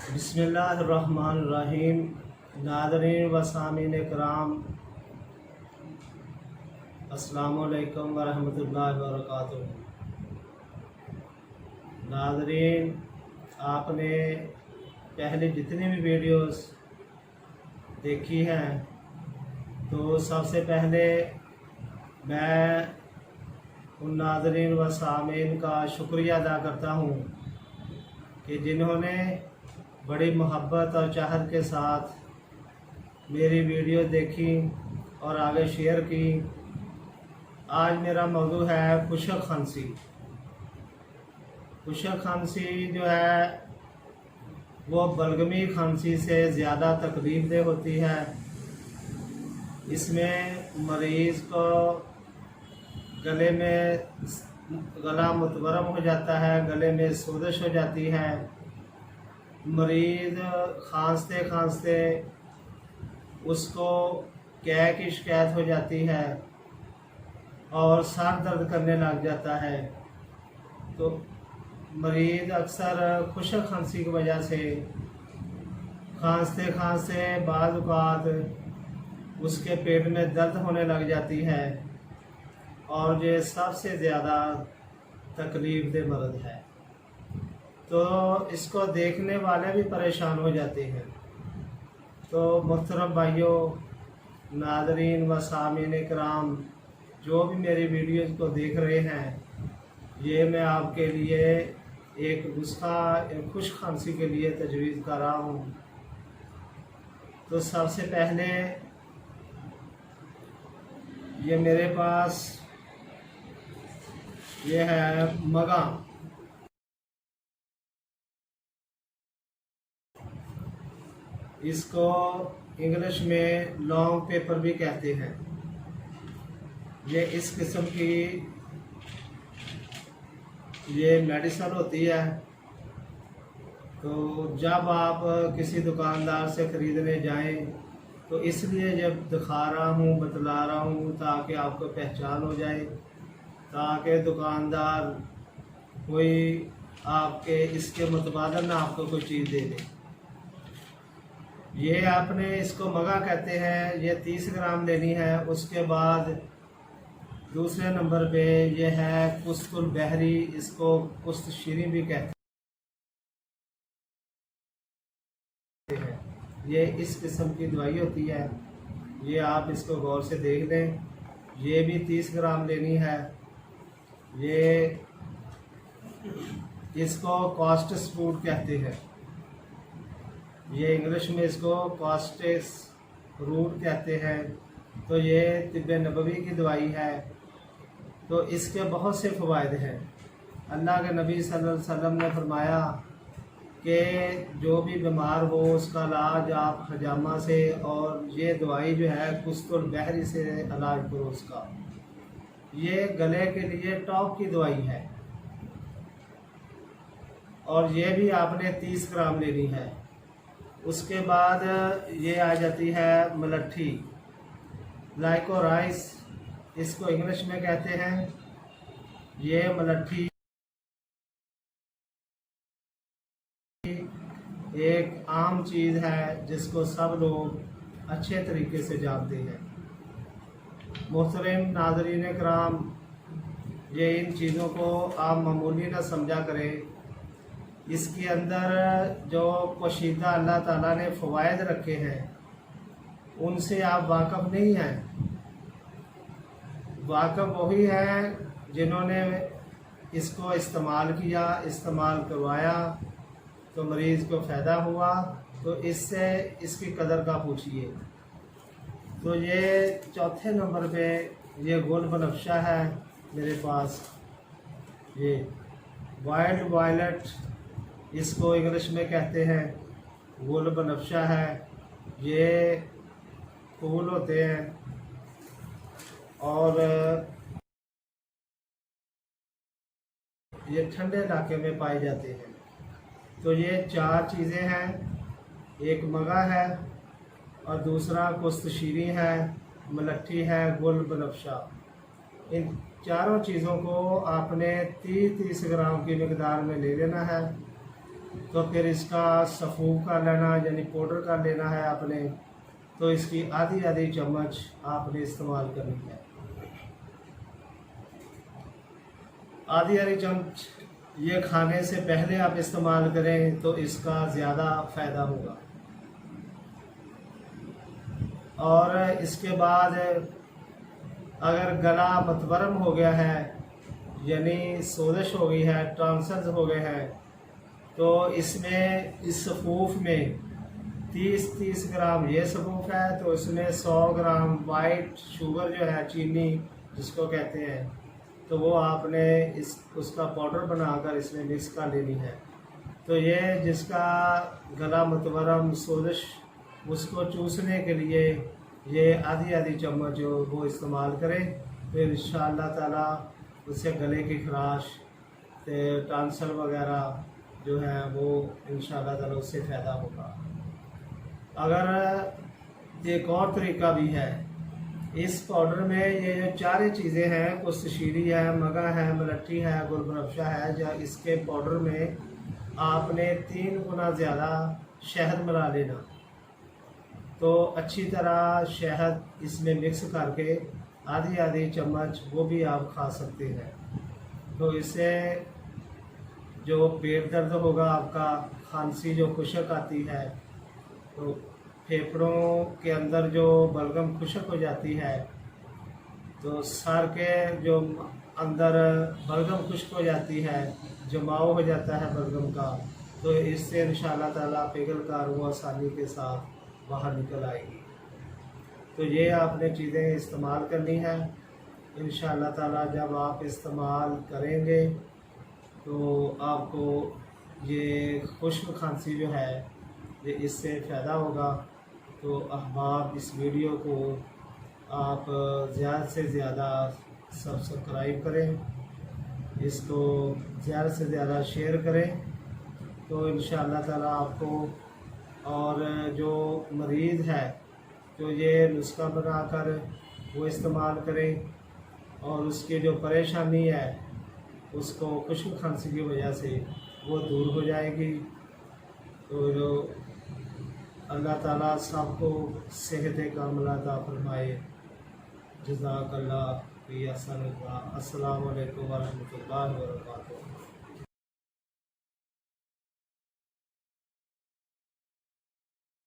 बिस्मिल्लाहिर्रहमानिर्रहीम। नाज़रीन व सामीन कराम, अस्सलामुअलैकुम वरहमतुल्लाहि वबरकातुहू। नाज़रीन, आपने पहले जितनी भी वीडियोस देखी हैं, तो सबसे पहले मैं उन नाज़रीन व सामीन का शुक्रिया अदा करता हूँ कि जिन्होंने बड़ी मोहब्बत और चाहत के साथ मेरी वीडियो देखी और आगे शेयर की। आज मेरा मौजू है खुशक खांसी। खुशक खांसी जो है वो बलगमी खांसी से ज़्यादा तकलीफदेह होती है। इसमें मरीज़ को गले में गला मुतवरम हो जाता है, गले में सोजिश हो जाती है, मरीज़ खांसते खांसते उसको क्या की शिकायत हो जाती है और सर दर्द करने लग जाता है। तो मरीज़ अक्सर खुशक खांसी की वजह से खांसते खांसते बाद औक़ात उसके पेट में दर्द होने लग जाती है और ये सबसे ज़्यादा तकलीफदेह मर्ज़ है। तो इसको देखने वाले भी परेशान हो जाते हैं। तो मुहतरम भाइयों, नाज़रीन व सामीन कराम, जो भी मेरी वीडियोज़ को देख रहे हैं, ये मैं आपके लिए एक नुस्खा खुश खांसी के लिए तजवीज़ कर रहा हूँ। तो सबसे पहले ये मेरे पास ये है मगा। इसको इंग्लिश में लॉन्ग पेपर भी कहते हैं। ये इस किस्म की ये मेडिसिन होती है। तो जब आप किसी दुकानदार से ख़रीदने जाएं, तो इसलिए जब दिखा रहा हूँ, बतला रहा हूँ, ताकि आपको पहचान हो जाए, ताकि दुकानदार कोई आपके इसके मुतबादल आपको कोई चीज़ दे दे। ये आपने इसको मगा कहते हैं, ये 30 ग्राम लेनी है। उसके बाद दूसरे नंबर पे ये है कुस्तुल बहरी, इसको कुस्त शीरी भी कहते हैं। ये इस किस्म की दवाई होती है। ये आप इसको गौर से देख लें। ये भी 30 ग्राम लेनी है। ये इसको कॉस्टस फूड कहते हैं। ये इंग्लिश में इसको कॉस्टेस रूट कहते हैं। तो ये तिब्बे नबवी की दवाई है। तो इसके बहुत से फ़वाइद हैं। अल्लाह के नबी सल्लल्लाहु अलैहि वसल्लम ने फरमाया कि जो भी बीमार हो उसका इलाज आप हजामा से, और ये दवाई जो है कुस्तुल बहरी से इलाज करो उसका। ये गले के लिए टॉप की दवाई है। और ये भी आपने 30 ग्राम लेनी है। उसके बाद ये आ जाती है मलट्ठी, लाइकोराइस इसको इंग्लिश में कहते हैं। ये मलट्ठी एक आम चीज़ है जिसको सब लोग अच्छे तरीके से जानते हैं। मोहतरम नाज़रीन कराम, ये इन चीज़ों को आप मामूली ना समझा करें। इसके अंदर जो पोशीदा अल्लाह ताला ने फ़वाइद रखे हैं, उनसे आप वाक़फ़ नहीं हैं। वाक़फ़ वही हैं जिन्होंने इसको इस्तेमाल किया, इस्तेमाल करवाया, तो मरीज़ को फ़ायदा हुआ। तो इससे इसकी कदर का पूछिए। तो ये चौथे नंबर पे ये गुल बनफ्शा है मेरे पास। ये वाइल्ड वायलेट इसको इंग्लिश में कहते हैं। गुल बनफ्शा है। ये फूल होते हैं और ये ठंडे इलाके में पाए जाते हैं। तो ये 4 चीज़ें हैं। एक मगा है और दूसरा कुस्तशीरी है, मलट्ठी है, गुल बनफ्शा। इन चारों चीज़ों को आपने 30-30 ग्राम की मिकदार में ले लेना है। तो फिर इसका सफ़ूफ कर लेना, यानी पाउडर कर लेना है आपने। तो इसकी आधी आधी चम्मच आपने इस्तेमाल करनी है। आधी आधी चम्मच ये खाने से पहले आप इस्तेमाल करें तो इसका ज़्यादा फ़ायदा होगा। और इसके बाद अगर गला मतवरम हो गया है, यानी सोजिश हो गई है, टॉन्सिल्स हो गए हैं, तो इसमें इस सफ़ूफ में 30 ग्राम ये सफ़ूफ है, तो इसमें 100 ग्राम वाइट शुगर जो है, चीनी जिसको कहते हैं, तो वो आपने उसका पाउडर बनाकर इसमें मिक्स कर लेनी है। तो ये जिसका गला मतवरम सोजिश, उसको चूसने के लिए ये आधी आधी चम्मच जो वो इस्तेमाल करें, तो इंशाअल्लाह ताला उससे गले की खराश, टॉन्सिल वगैरह जो है वो इंशाअल्लाह ताला उससे फ़ायदा होगा। अगर एक और तरीका भी है, इस पाउडर में ये जो चारे चीज़ें हैं, कुस्तशीरी है, मगा है, मलट्ठी है, गुलबनफ्शा है, या इसके पाउडर में आपने 3 गुना ज़्यादा शहद मिला लेना। तो अच्छी तरह शहद इसमें मिक्स करके आधी आधी चम्मच वो भी आप खा सकते हैं। तो इससे जो पेट दर्द होगा आपका, खांसी जो खुशक आती है, तो फेफड़ों के अंदर जो बलगम खुशक हो जाती है, तो सर के जो अंदर बलगम खुश्क हो जाती है, जमाव हो जाता है बलगम का, तो इससे इंशाअल्लाह ताला पिघल कर वो आसानी के साथ बाहर निकल आएगी। तो ये आपने चीज़ें इस्तेमाल करनी है। इंशाअल्लाह ताला जब आप इस्तेमाल करेंगे तो आपको ये खुश्क खांसी जो है ये इससे फ़ायदा होगा। तो अहबाब इस वीडियो को आप ज़्यादा से ज़्यादा सब्सक्राइब करें, इसको ज़्यादा से ज़्यादा शेयर करें, तो इंशाअल्लाह ताला आपको, और जो मरीज़ है तो ये नुस्खा बनाकर वो इस्तेमाल करें, और उसकी जो परेशानी है उसको खुश्क खांसी की वजह से वो दूर हो जाएगी। तो जो अल्लाह ताला सबको सेहत कामिला अता फरमाए। जज़ाकल्लाह। अस्सलामु अलैकुम व रहमतुल्लाहि व बरकातुहू।